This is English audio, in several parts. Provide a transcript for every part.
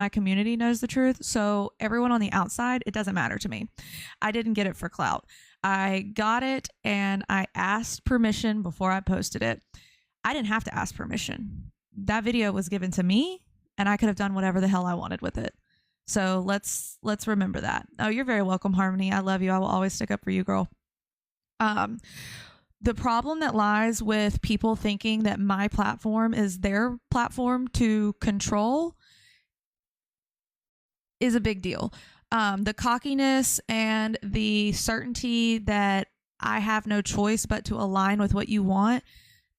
my community knows the truth. So everyone on the outside, it doesn't matter to me. I didn't get it for clout. I got it and I asked permission before I posted it. I didn't have to ask permission. That video was given to me and I could have done whatever the hell I wanted with it. So let's remember that. Oh, you're very welcome, Harmony. I love you. I will always stick up for you, girl. The problem that lies with people thinking that my platform is their platform to control is a big deal. The cockiness and the certainty that I have no choice but to align with what you want,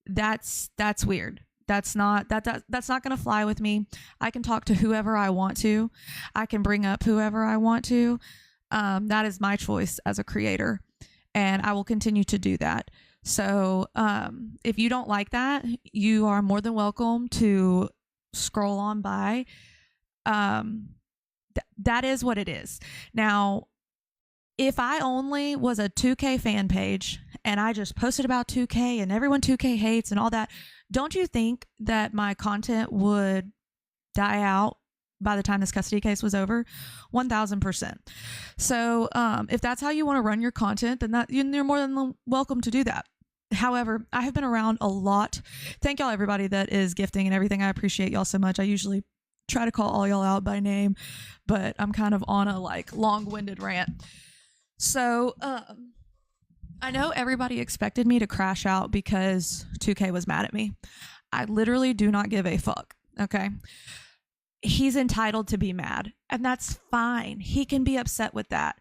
that's weird. That's not going to fly with me. I can talk to whoever I want to. I can bring up whoever I want to. That is my choice as a creator, and I will continue to do that. So if you don't like that, you are more than welcome to scroll on by. That is what it is. Now, if I only was a 2K fan page and I just posted about 2K and everyone 2K hates and all that, don't you think that my content would die out by the time this custody case was over? 1000%. So if that's how you want to run your content, then you're more than welcome to do that. However, I have been around a lot. Thank y'all, everybody that is gifting and everything. I appreciate y'all so much. I usually try to call all y'all out by name, but I'm kind of on a long-winded rant. So I know everybody expected me to crash out because 2K was mad at me. I literally do not give a fuck. Okay. He's entitled to be mad, and that's fine. He can be upset with that.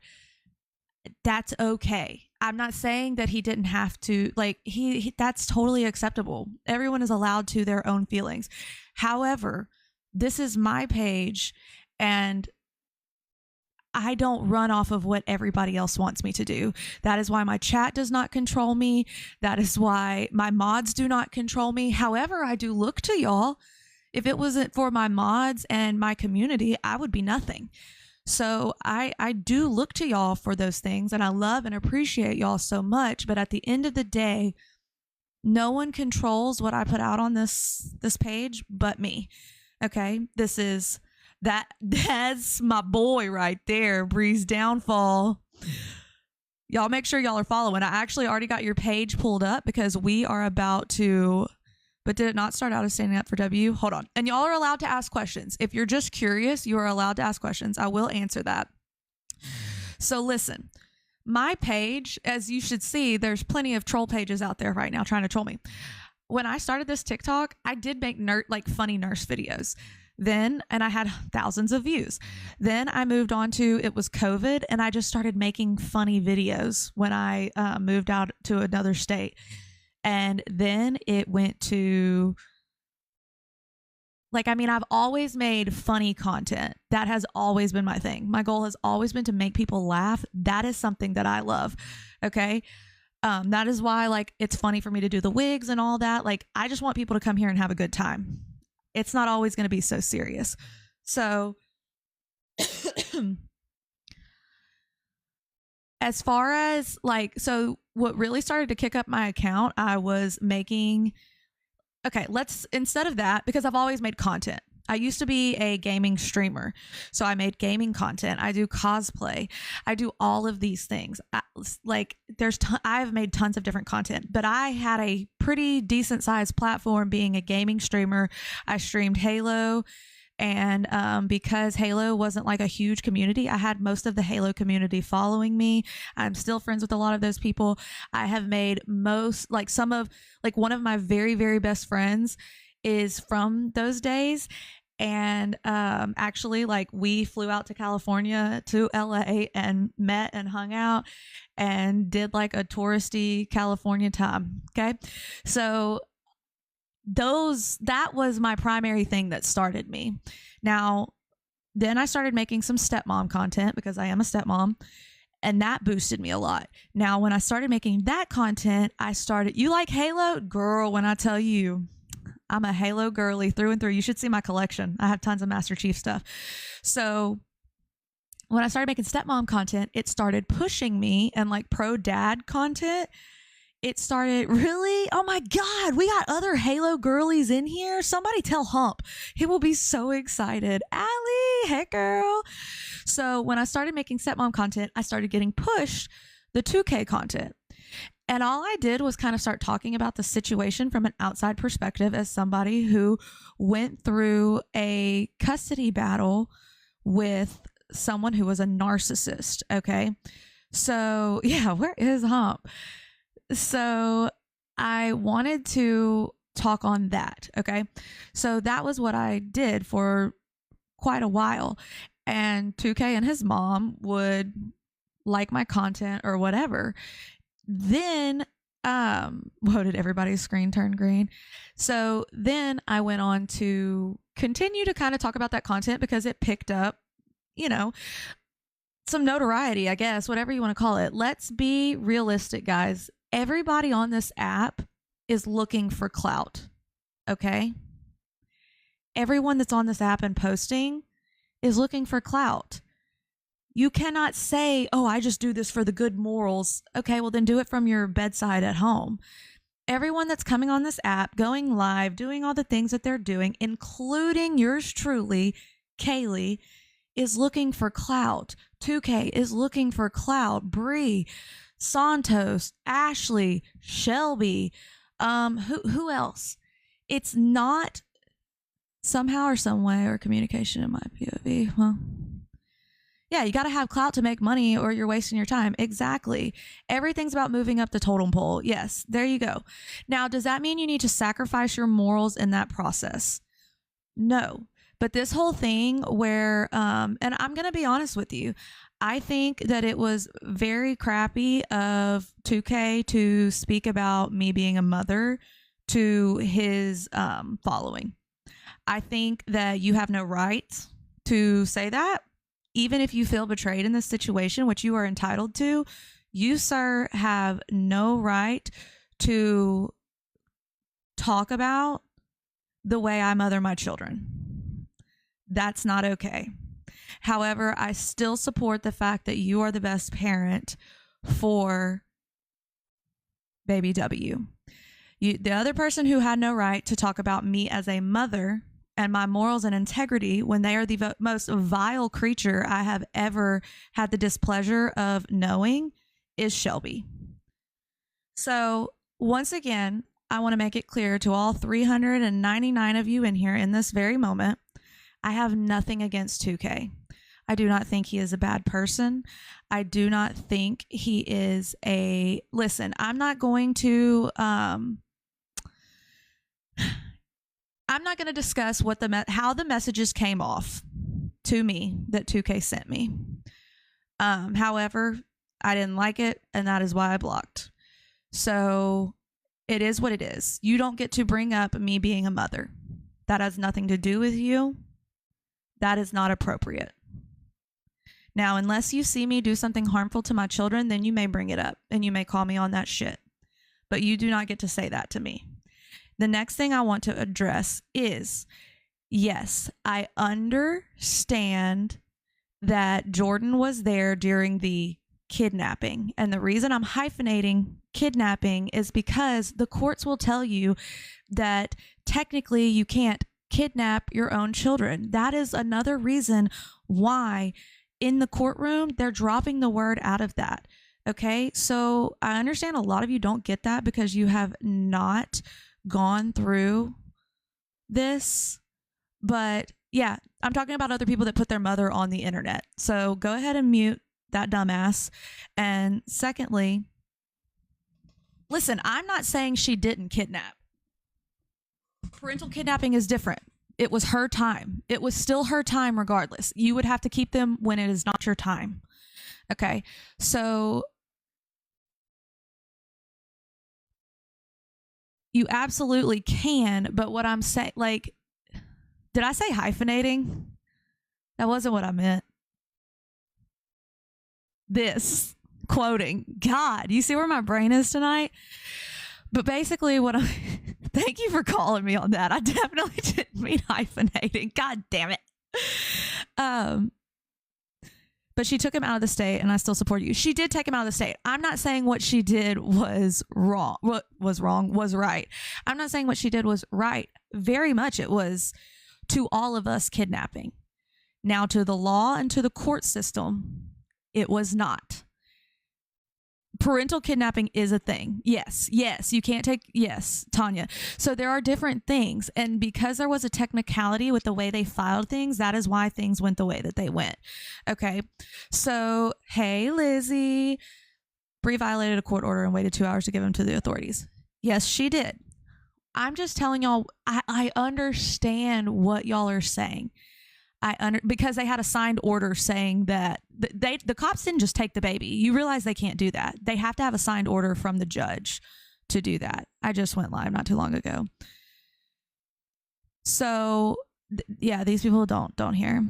That's okay. I'm not saying that he didn't have to, he that's totally acceptable. Everyone is allowed to their own feelings. However, this is my page and I don't run off of what everybody else wants me to do. That is why my chat does not control me. That is why my mods do not control me. However, I do look to y'all. If it wasn't for my mods and my community, I would be nothing. So I do look to y'all for those things, and I love and appreciate y'all so much. But at the end of the day, no one controls what I put out on this page but me. Okay, that's my boy right there, Breeze Downfall. Y'all make sure y'all are following. I actually already got your page pulled up because we are about to. But did it not start out as standing up for W? Hold on. And y'all are allowed to ask questions. If you're just curious, you are allowed to ask questions. I will answer that. So listen, my page, as you should see, there's plenty of troll pages out there right now trying to troll me. When I started this TikTok, I did make funny nurse videos. Then, and I had thousands of views. Then I moved on to, it was COVID, and I just started making funny videos when I moved out to another state. And then it went to, I've always made funny content. That has always been my thing. My goal has always been to make people laugh. That is something that I love. Okay. That is why, it's funny for me to do the wigs and all that. I just want people to come here and have a good time. It's not always going to be so serious. So as far as what really started to kick up my account, I was making, instead of that, because I've always made content. I used to be a gaming streamer, so I made gaming content. I do cosplay. I do all of these things. I've made tons of different content, but I had a pretty decent sized platform being a gaming streamer. I streamed Halo. And because Halo wasn't a huge community, I had most of the Halo community following me. I'm still friends with a lot of those people. I have made one of my very, very best friends is from those days. And actually, we flew out to California, to LA, and met and hung out and did a touristy California time. Okay. So that was my primary thing that started me. Now, then I started making some stepmom content because I am a stepmom, and that boosted me a lot. Now, when I started making that content, you like Halo? Girl, when I tell you, I'm a Halo girly through and through. You should see my collection. I have tons of Master Chief stuff. So when I started making stepmom content, it started pushing me, and pro dad content, it started really, oh my God, we got other Halo girlies in here. Somebody tell Hump. He will be so excited. Allie, hey girl. So when I started making stepmom content, I started getting pushed the 2K content. And all I did was kind of start talking about the situation from an outside perspective as somebody who went through a custody battle with someone who was a narcissist. Okay. So yeah, where is Hump? So I wanted to talk on that. Okay. So that was what I did for quite a while. And 2K and his mom would like my content or whatever. Then, whoa, did everybody's screen turn green? So then I went on to continue to kind of talk about that content because it picked up, you know, some notoriety, I guess, whatever you want to call it. Let's be realistic, guys. Everybody on this app is looking for clout. Okay. Everyone that's on this app and posting is looking for clout. You cannot say, oh, I just do this for the good morals. Okay, well, then do it from your bedside at home. Everyone that's coming on this app, going live, doing all the things that they're doing, including yours truly, Kayl1e, is looking for clout. 2K is looking for clout. Bree, Santos, Ashley, Shelby, who else? It's not somehow or some way or communication in my POV. Well, yeah, you got to have clout to make money or you're wasting your time. Exactly. Everything's about moving up the totem pole. Yes, there you go. Now, does that mean you need to sacrifice your morals in that process? No. But this whole thing where, and I'm going to be honest with you, I think that it was very crappy of 2K to speak about me being a mother to his following. I think that you have no right to say that. Even if you feel betrayed in this situation, which you are entitled to, you, sir, have no right to talk about the way I mother my children. That's not okay. However, I still support the fact that you are the best parent for baby W. The other person who had no right to talk about me as a mother and my morals and integrity when they are the most vile creature I have ever had the displeasure of knowing is Shelby. So once again, I want to make it clear to all 399 of you in here in this very moment, I have nothing against 2K. I do not think he is a bad person. I do not think he is a, listen, I'm not going to, I'm not going to discuss what how the messages came off to me that 2K sent me. However, I didn't like it, and that is why I blocked. So it is what it is. You don't get to bring up me being a mother. That has nothing to do with you. That is not appropriate. Now, unless you see me do something harmful to my children, then you may bring it up and you may call me on that shit. But you do not get to say that to me. The next thing I want to address is, yes, I understand that Jordan was there during the kidnapping. And the reason I'm hyphenating kidnapping is because the courts will tell you that technically you can't kidnap your own children. That is another reason why in the courtroom they're dropping the word out of that. Okay, so I understand a lot of you don't get that because you have not gone through this, but yeah, I'm talking about other people that put their mother on the internet. So go ahead and mute that dumbass. And secondly, listen, I'm not saying she didn't kidnap. Parental kidnapping is different. It was her time. It was still her time regardless. You would have to keep them when it is not your time. Okay, so you absolutely can, but what I'm saying, like, did I say hyphenating? That wasn't what I meant. This quoting. God, you see where my brain is tonight? But basically what I'm, thank you for calling me on that. I definitely didn't mean hyphenating. God damn it. But but she took him out of the state, and I still support you. She did take him out of the state. I'm not saying what she did was wrong. What was wrong was right. I'm not saying what she did was right. Very much it was, to all of us, kidnapping. Now, to the law and to the court system, it was not. Parental kidnapping is a thing. Yes, you can't take, yes, Tanya. So there are different things. And because there was a technicality with the way they filed things, that is why things went the way that they went. Okay. So, hey, Lizzie, Bree violated a court order and waited 2 hours to give him to the authorities. Yes, she did. I'm just telling y'all, I understand what y'all are saying. Because they had a signed order saying that the cops didn't just take the baby. You realize they can't do that. They have to have a signed order from the judge to do that. I just went live not too long ago. So yeah, these people don't hear.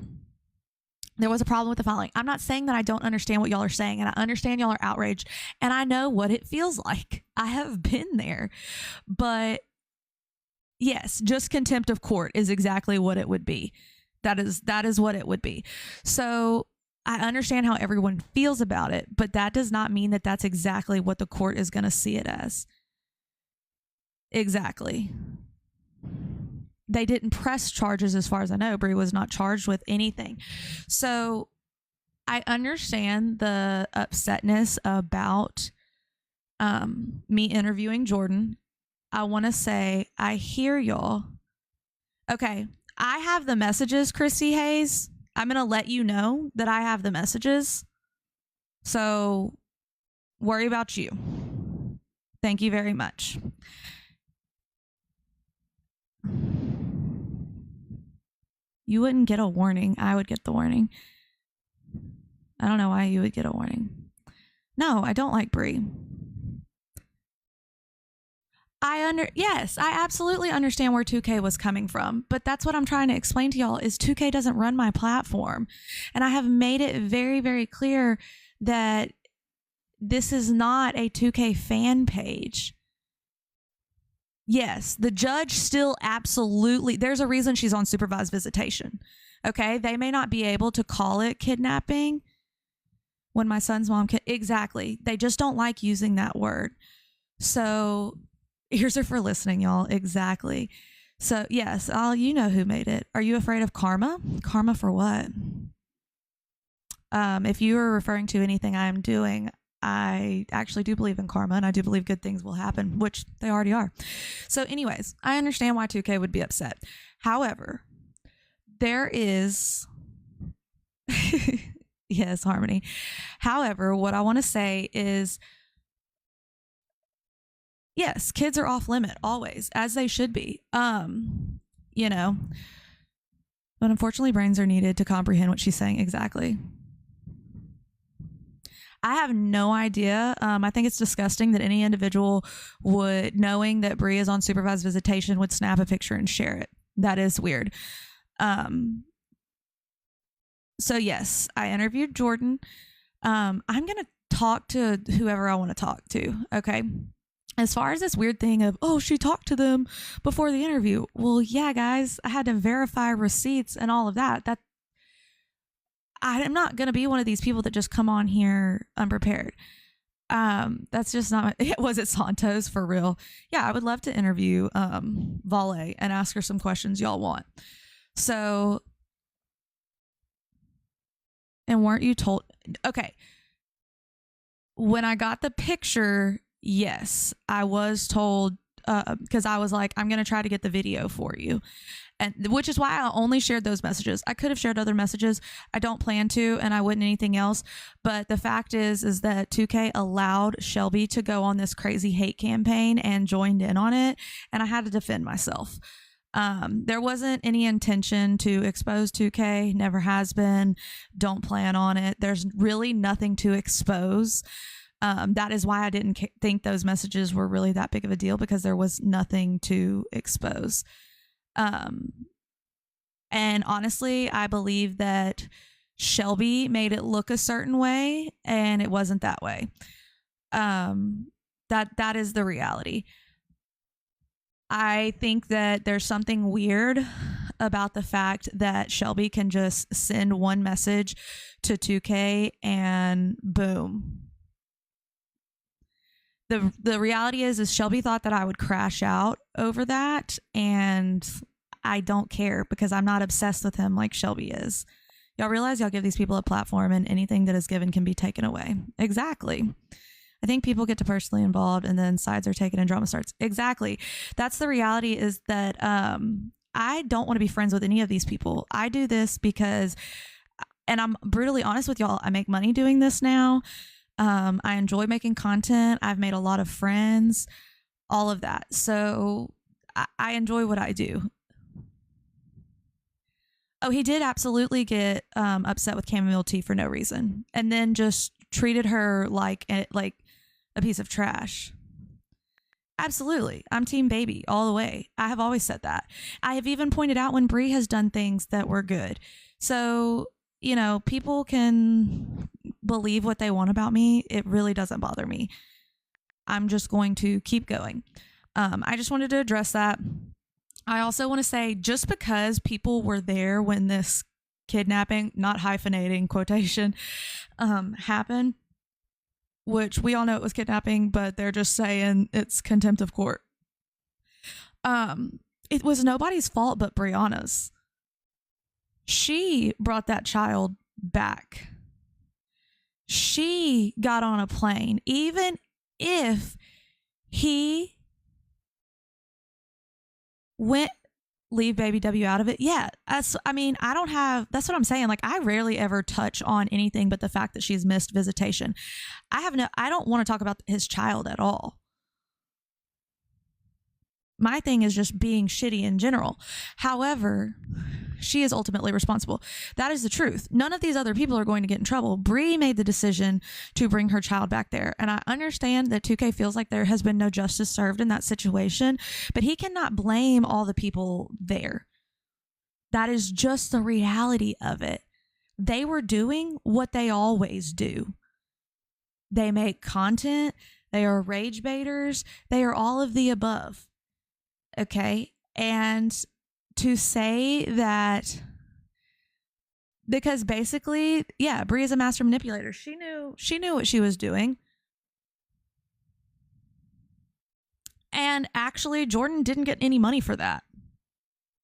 There was a problem with the filing. I'm not saying that I don't understand what y'all are saying, and I understand y'all are outraged, and I know what it feels like. I have been there. But yes, just contempt of court is exactly what it would be. That is what it would be. So I understand how everyone feels about it, but that does not mean that that's exactly what the court is going to see it as. Exactly. They didn't press charges as far as I know. Bree was not charged with anything. So I understand the upsetness about me interviewing Jordan. I want to say I hear y'all. Okay. I have the messages, Chrissy Hayes. I'm going to let you know that I have the messages. So worry about you. Thank you very much. You wouldn't get a warning. I would get the warning. I don't know why you would get a warning. No, I don't like Bree. Yes, I absolutely understand where 2K was coming from, but that's what I'm trying to explain to y'all is 2K doesn't run my platform. And I have made it very, very clear that this is not a 2K fan page. Yes, the judge still absolutely, there's a reason she's on supervised visitation. Okay, they may not be able to call it kidnapping when my son's mom, exactly. They just don't like using that word. So here's her for listening, y'all. Exactly. So yes, you know who made it. Are you afraid of karma? Karma for what? If you are referring to anything I'm doing, I actually do believe in karma, and I do believe good things will happen, which they already are. So anyways, I understand why 2K would be upset. However, there is yes, Harmony. However, what I want to say is, yes, kids are off limit always, as they should be. You know, but unfortunately brains are needed to comprehend what she's saying. Exactly. I have no idea. I think it's disgusting that any individual would, knowing that Bree is on supervised visitation, would snap a picture and share it. That is weird. So yes, I interviewed Jordan. I'm going to talk to whoever I want to talk to. Okay. As far as this weird thing of, oh, she talked to them before the interview. Well, yeah, guys, I had to verify receipts and all of that. I'm not going to be one of these people that just come on here unprepared. That's just not, was it Santos for real? Yeah, I would love to interview Vale and ask her some questions y'all want. So, and weren't you told? Okay. When I got the picture, yes, I was told, because I was like, I'm going to try to get the video for you. And which is why I only shared those messages. I could have shared other messages. I don't plan to, and I wouldn't anything else. But the fact is that 2K allowed Shelby to go on this crazy hate campaign and joined in on it. And I had to defend myself. There wasn't any intention to expose 2K, never has been. Don't plan on it. There's really nothing to expose. That is why I didn't think those messages were really that big of a deal, because there was nothing to expose. And honestly, I believe that Shelby made it look a certain way, and it wasn't that way. That is the reality. I think that there's something weird about the fact that Shelby can just send one message to 2K and boom. The reality is Shelby thought that I would crash out over that, and I don't care because I'm not obsessed with him like Shelby is. Y'all realize y'all give these people a platform and anything that is given can be taken away. Exactly. I think people get to personally involved and then sides are taken and drama starts. Exactly. That's the reality, is that I don't want to be friends with any of these people. I do this because, and I'm brutally honest with y'all, I make money doing this now. I enjoy making content. I've made a lot of friends, all of that. So I enjoy what I do. Oh, he did absolutely get upset with chamomile tea for no reason, and then just treated her like a piece of trash. Absolutely. I'm team baby all the way. I have always said that. I have even pointed out when Bree has done things that were good. So, you know, people can believe what they want about me. It really doesn't bother me. I'm just going to keep going. I just wanted to address that. I also want to say, just because people were there when this kidnapping, not hyphenating quotation, happened, which we all know it was kidnapping, but they're just saying it's contempt of court. It was nobody's fault but Brianna's. She brought that child back. She got on a plane, even if he went, leave baby W out of it. Yeah. That's what I'm saying. Like, I rarely ever touch on anything but the fact that she's missed visitation. I don't want to talk about his child at all. My thing is just being shitty in general. However, she is ultimately responsible. That is the truth. None of these other people are going to get in trouble. Bree made the decision to bring her child back there. And I understand that 2K feels like there has been no justice served in that situation, but he cannot blame all the people there. That is just the reality of it. They were doing what they always do. They make content. They are rage baiters. They are all of the above. Okay. And to say that, because basically, yeah, Bree is a master manipulator. She knew what she was doing. And actually, Jordan didn't get any money for that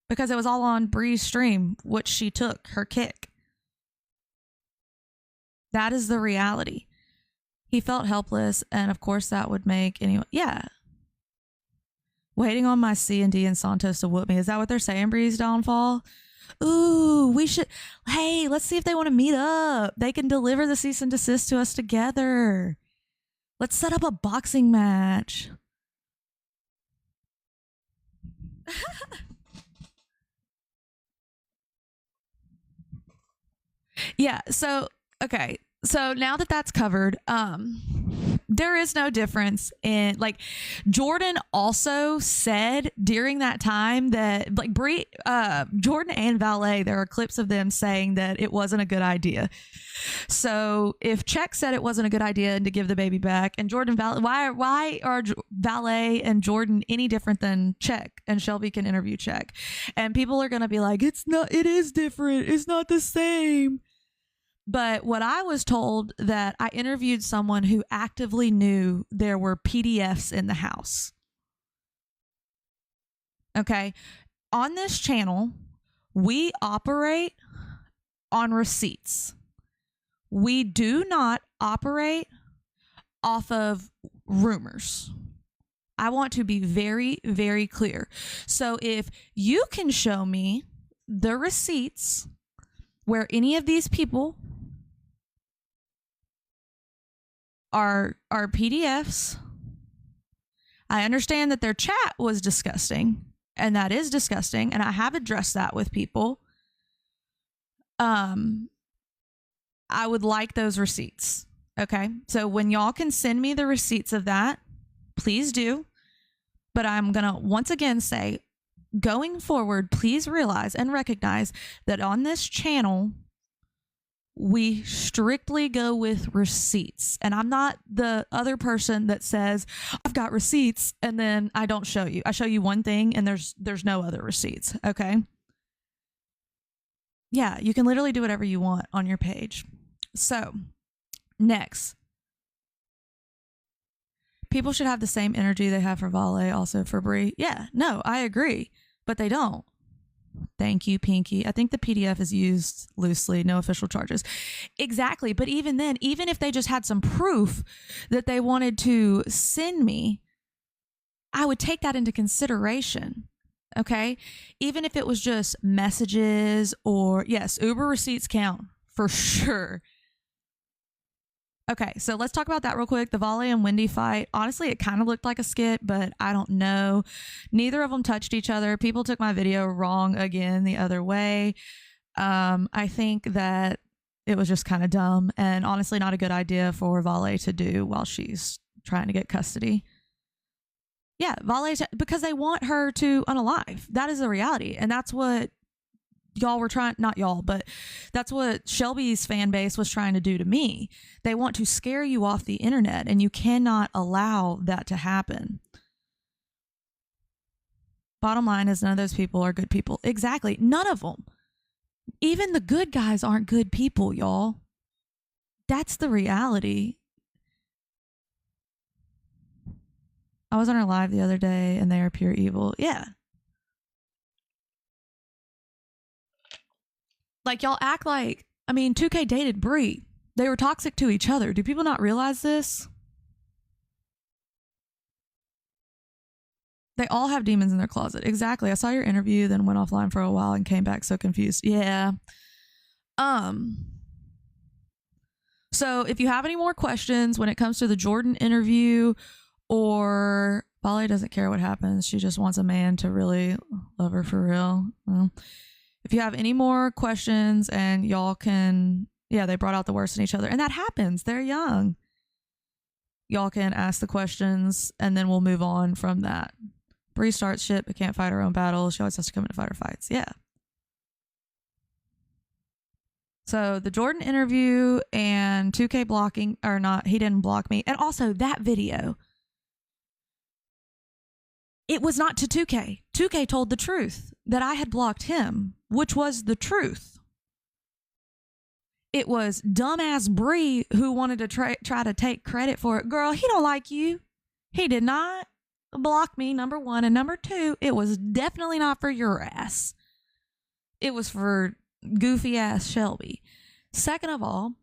because it was all on Bree's stream, which she took her kick. That is the reality. He felt helpless, and of course that would make anyone, yeah. Waiting on my C&D and Santos to whoop me. Is that what they're saying, Bree's downfall? Ooh, hey, let's see if they want to meet up. They can deliver the cease and desist to us together. Let's set up a boxing match. Yeah, so, okay. So now that that's covered, there is no difference in, like, Jordan also said during that time that, like, Jordan and Valet, there are clips of them saying that it wasn't a good idea. So if Check said it wasn't a good idea and to give the baby back, and Jordan, why are Valet and Jordan any different than Check? And Shelby can interview Check, and people are gonna be like, it is different. It's not the same. But what I was told, that I interviewed someone who actively knew there were PDFs in the house. Okay. On this channel, we operate on receipts. We do not operate off of rumors. I want to be very, very clear. So if you can show me the receipts where any of these people are PDFs. I understand that their chat was disgusting, and that is disgusting, and I have addressed that with people. I would like those receipts. Okay. So when y'all can send me the receipts of that, please do. But I'm going to once again say, going forward, please realize and recognize that on this channel, we strictly go with receipts. And I'm not the other person that says, I've got receipts, and then I don't show you. I show you one thing and there's no other receipts. Okay. Yeah, you can literally do whatever you want on your page. So, next. People should have the same energy they have for Vale also for Brie. Yeah, no, I agree, but they don't. Thank you, Pinky. I think the PDF is used loosely, no official charges. Exactly, but even then, even if they just had some proof that they wanted to send me, I would take that into consideration. Okay, even if it was just messages or, yes, Uber receipts count for sure. Okay, so let's talk about that real quick. The Vale and Wendy fight. Honestly, it kind of looked like a skit, but I don't know. Neither of them touched each other. People took my video wrong again the other way. I think that it was just kind of dumb and honestly not a good idea for Vale to do while she's trying to get custody. Yeah, Vale, because they want her to unalive. That is the reality. And that's what y'all were trying, not y'all, but that's what Shelby's fan base was trying to do to me. They want to scare you off the internet, and you cannot allow that to happen. Bottom line is, none of those people are good people. Exactly. None of them. Even the good guys aren't good people, y'all. That's the reality. I was on her live the other day, and they are pure evil. Yeah. Like, y'all act like, I mean, 2K dated Brie. They were toxic to each other. Do people not realize this? They all have demons in their closet. Exactly. I saw your interview, then went offline for a while and came back so confused. Yeah. So if you have any more questions when it comes to the Jordan interview, or Vale doesn't care what happens, she just wants a man to really love her for real. Well, if you have any more questions, and y'all can, yeah, they brought out the worst in each other. And that happens. They're young. Y'all can ask the questions, and then we'll move on from that. Brie starts shit, but can't fight her own battles. She always has to come in to fight her fights. Yeah. So the Jordan interview and 2K blocking, or not, he didn't block me. And also that video, it was not to 2K. 2K told the truth that I had blocked him, which was the truth. It was dumbass Brie who wanted to try to take credit for it. Girl, he don't like you. He did not block me, number one. And number two, it was definitely not for your ass. It was for goofy ass Shelby. Second of all,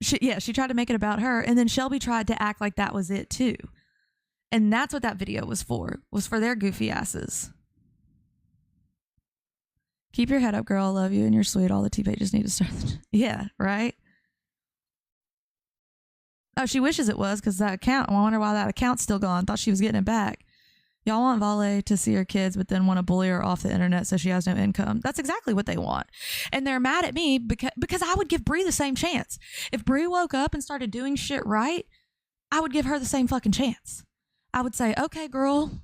she tried to make it about her, and then Shelby tried to act like that was it too. And that's what that video was for their goofy asses. Keep your head up, girl. I love you and you're sweet. All the T-pages need to start. Yeah, right? Oh, she wishes it was, because that account, I wonder why that account's still gone. Thought she was getting it back. Y'all want Vale to see her kids, but then want to bully her off the internet so she has no income. That's exactly what they want. And they're mad at me because I would give Brie the same chance. If Brie woke up and started doing shit right, I would give her the same fucking chance. I would say, okay, girl,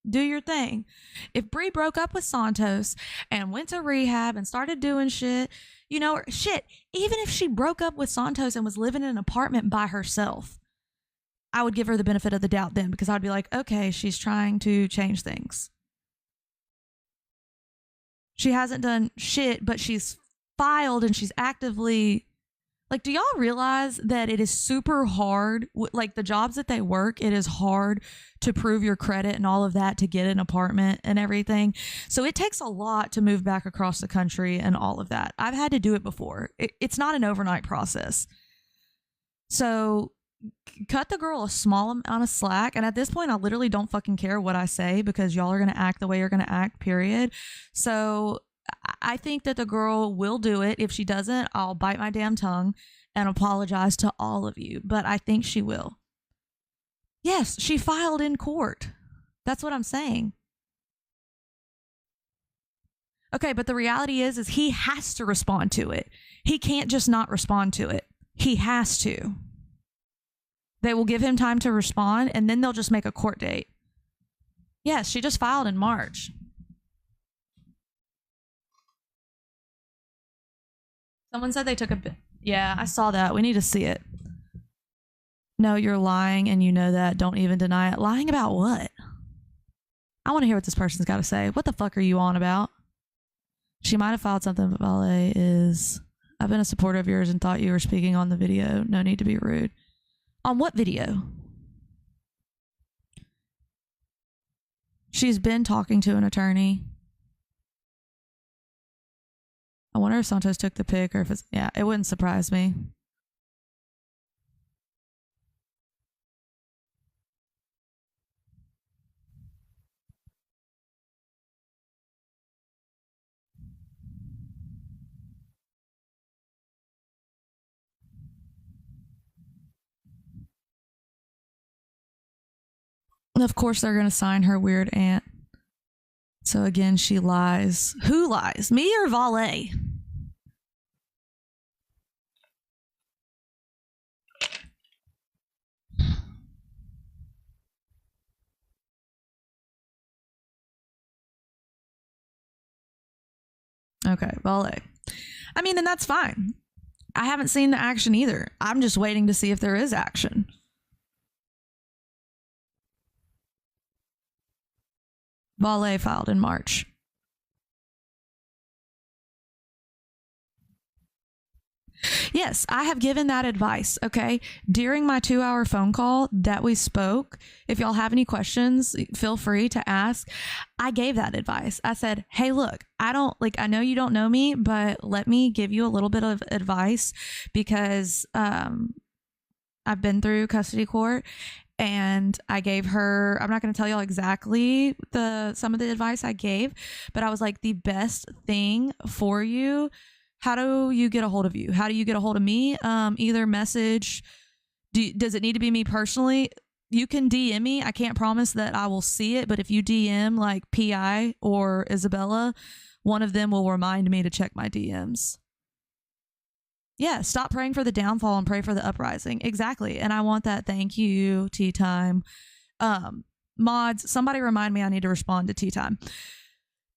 do your thing. If Brie broke up with Santos and went to rehab and started doing shit, you know, shit, even if she broke up with Santos and was living in an apartment by herself, I would give her the benefit of the doubt then, because I'd be like, okay, she's trying to change things. She hasn't done shit, but she's filed and she's actively, like, do y'all realize that it is super hard, like the jobs that they work, it is hard to prove your credit and all of that to get an apartment and everything. So it takes a lot to move back across the country and all of that. I've had to do it before. It's not an overnight process. So cut the girl a small amount of slack. And at this point, I literally don't fucking care what I say, because y'all are going to act the way you're going to act, period. So I think that the girl will do it. If she doesn't, I'll bite my damn tongue and apologize to all of you. But I think she will. Yes, she filed in court. That's what I'm saying. Okay, but the reality is he has to respond to it. He can't just not respond to it. He has to. They will give him time to respond, and then they'll just make a court date. Yes, she just filed in March. Someone said they took a bit. Yeah, I saw that. We need to see it. No, you're lying, and you know that. Don't even deny it. Lying about what? I want to hear what this person's got to say. What the fuck are you on about? She might have filed something, but Valet is... I've been a supporter of yours and thought you were speaking on the video. No need to be rude. On what video? She's been talking to an attorney. I wonder if Santos took the pic or if it's... Yeah, it wouldn't surprise me. And of course, they're going to sign her weird aunt. So again, she lies. Who lies? Me or Valet? Okay, Valet. I mean, and that's fine. I haven't seen the action either. I'm just waiting to see if there is action. Valet filed in March. Yes, I have given that advice, okay? During my 2-hour phone call that we spoke, if y'all have any questions, feel free to ask. I gave that advice. I said, hey, look, I know you don't know me, but let me give you a little bit of advice because I've been through custody court. And I gave her, I'm not going to tell y'all exactly some of the advice I gave, but I was like, the best thing for you, how do you get a hold of you? How do you get a hold of me? Either message, does it need to be me personally? You can DM me. I can't promise that I will see it, but if you DM like PI or Isabella, one of them will remind me to check my DMs. Yeah, stop praying for the downfall and pray for the uprising. Exactly. And I want that. Thank you, Tea Time. Mods, somebody remind me I need to respond to Tea Time.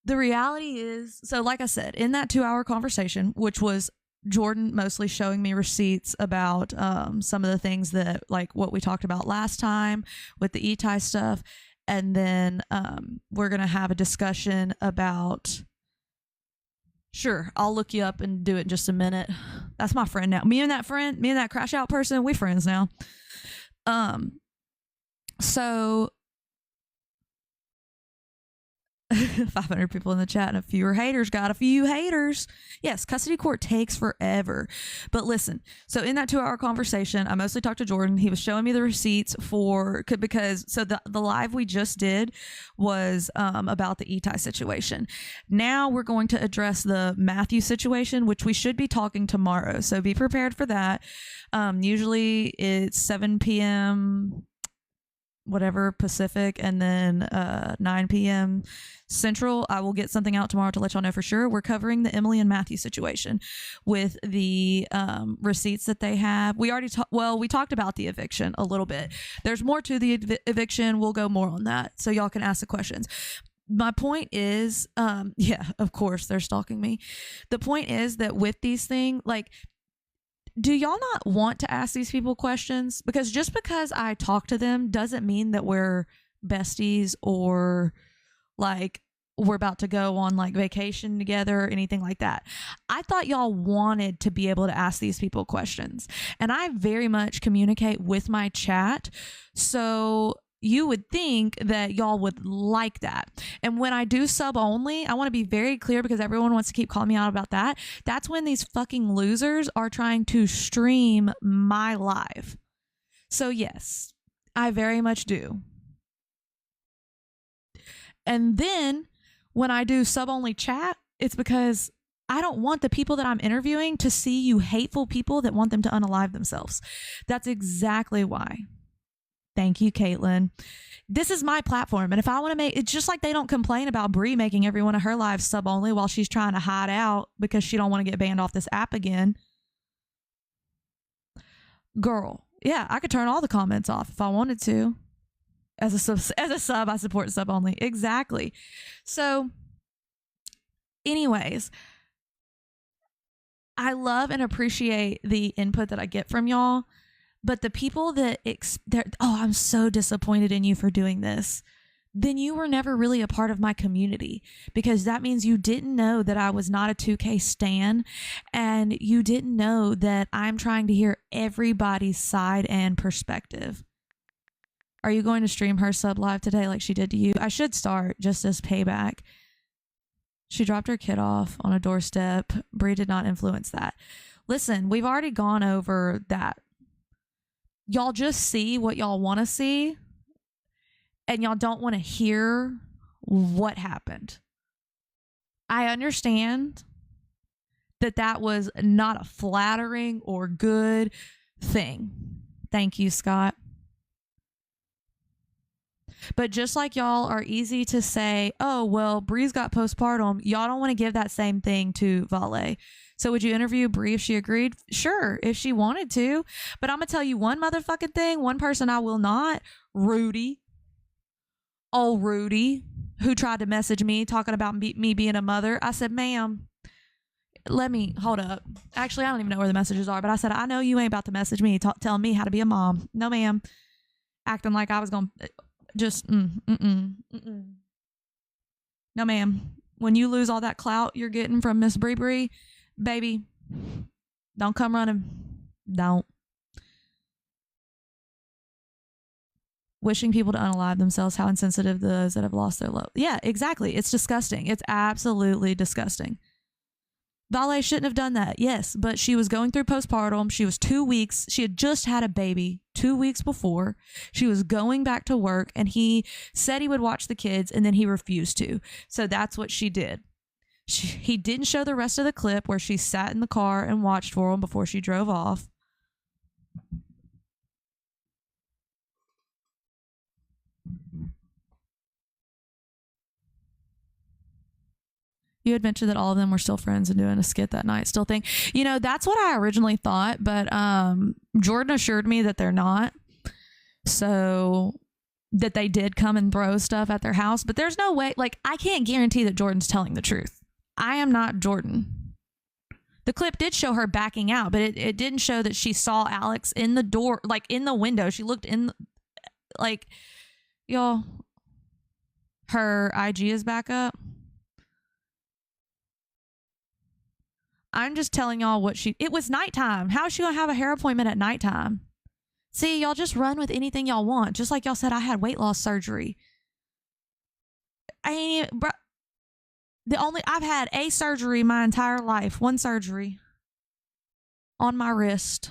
The reality is, so like I said, in that 2-hour conversation, which was Jordan mostly showing me receipts about some of the things that, like what we talked about last time with the E-Tie stuff. And then we're going to have a discussion about... Sure, I'll look you up and do it in just a minute. That's my friend now. Me and that crash out person, we friends now. So 500 people in the chat and a few haters. Got a few haters. Yes, custody court takes forever. But listen, so in that 2-hour conversation, I mostly talked to Jordan. He was showing me the receipts because the live we just did was about the E-Tie situation. Now we're going to address the Matthew situation, which we should be talking tomorrow. So be prepared for that. Usually it's 7 p.m. whatever Pacific, and then 9 p.m. Central. I will get something out tomorrow to let y'all know for sure. We're covering the Emily and Matthew situation with the receipts that they have. We already we talked about the eviction a little bit. There's more to the eviction. We'll go more on that so y'all can ask the questions. My point is, yeah, of course they're stalking me. The point is that with these things, like, do y'all not want to ask these people questions? Because just because I talk to them doesn't mean that we're besties or like we're about to go on like vacation together or anything like that. I thought y'all wanted to be able to ask these people questions, and I very much communicate with my chat. So you would think that y'all would like that. And when I do sub only, I want to be very clear because everyone wants to keep calling me out about that. That's when these fucking losers are trying to stream my live. So yes, I very much do. And then when I do sub only chat, it's because I don't want the people that I'm interviewing to see you hateful people that want them to unalive themselves. That's exactly why. Thank you, Kayl1e. This is my platform. And if I want to make it's just like they don't complain about Bree making every one of her lives sub only while she's trying to hide out because she don't want to get banned off this app again. Girl, yeah, I could turn all the comments off if I wanted to. As a sub, I support sub only. Exactly. So anyways, I love and appreciate the input that I get from y'all. But the people that I'm so disappointed in you for doing this. then you were never really a part of my community, because that means you didn't know that I was not a 2K stan, and you didn't know that I'm trying to hear everybody's side and perspective. Are you going to stream her sub live today like she did to you? I should start, just as payback. She dropped her kid off on a doorstep. Bree did not influence that. Listen, we've already gone over that. Y'all just see what y'all want to see, and y'all don't want to hear what happened. I understand that that was not a flattering or good thing. Thank you, Scott. But just like y'all are easy to say, oh, well, Bree's got postpartum, y'all don't want to give that same thing to Vale. So would you interview Bree if she agreed? Sure, if she wanted to. But I'm going to tell you one motherfucking thing, one person I will not, Rudy. Old Rudy, who tried to message me talking about me being a mother. I said, ma'am, hold up. Actually, I don't even know where the messages are, but I said, I know you ain't about to message me telling me how to be a mom. No, ma'am. Acting like I was going to just, no, ma'am. When you lose all that clout you're getting from Miss Bree, baby, don't come running. Don't. Wishing people to unalive themselves, how insensitive those that have lost their love. Yeah, exactly. It's disgusting. It's absolutely disgusting. Vale shouldn't have done that. Yes, but she was going through postpartum. She was 2 weeks. She had just had a baby 2 weeks before. She was going back to work, and he said he would watch the kids, and then he refused to. So that's what she did. He didn't show the rest of the clip where she sat in the car and watched for him before she drove off. You had mentioned that all of them were still friends and doing a skit that night. Still think, that's what I originally thought, but Jordan assured me that they're not. So that they did come and throw stuff at their house, but there's no way, I can't guarantee that Jordan's telling the truth. I am not Jordan. The clip did show her backing out, but it didn't show that she saw Alex in the door, in the window. She looked in, y'all, her IG is back up. I'm just telling y'all it was nighttime. How is she going to have a hair appointment at nighttime? See, y'all just run with anything y'all want. Just like y'all said, I had weight loss surgery. I've had a surgery my entire life. One surgery on my wrist.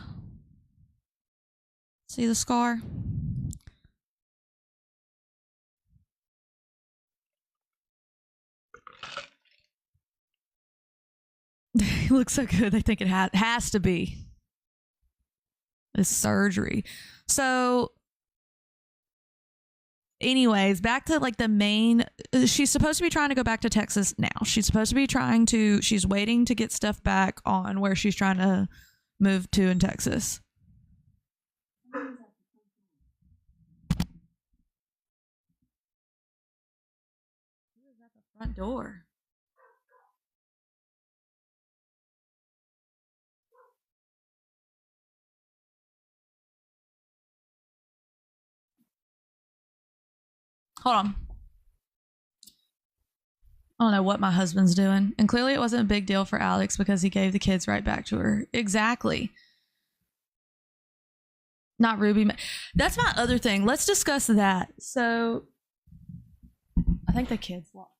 See the scar? It looks so good. They think it has to be. It's surgery. So anyways, back to the main, she's supposed to be trying to go back to Texas now. She's supposed to be she's waiting to get stuff back on where she's trying to move to in Texas. Who is at the front door? Hold on. I don't know what my husband's doing. And clearly it wasn't a big deal for Alex because he gave the kids right back to her. Exactly. Not Ruby. That's my other thing. Let's discuss that. So I think the kids lost.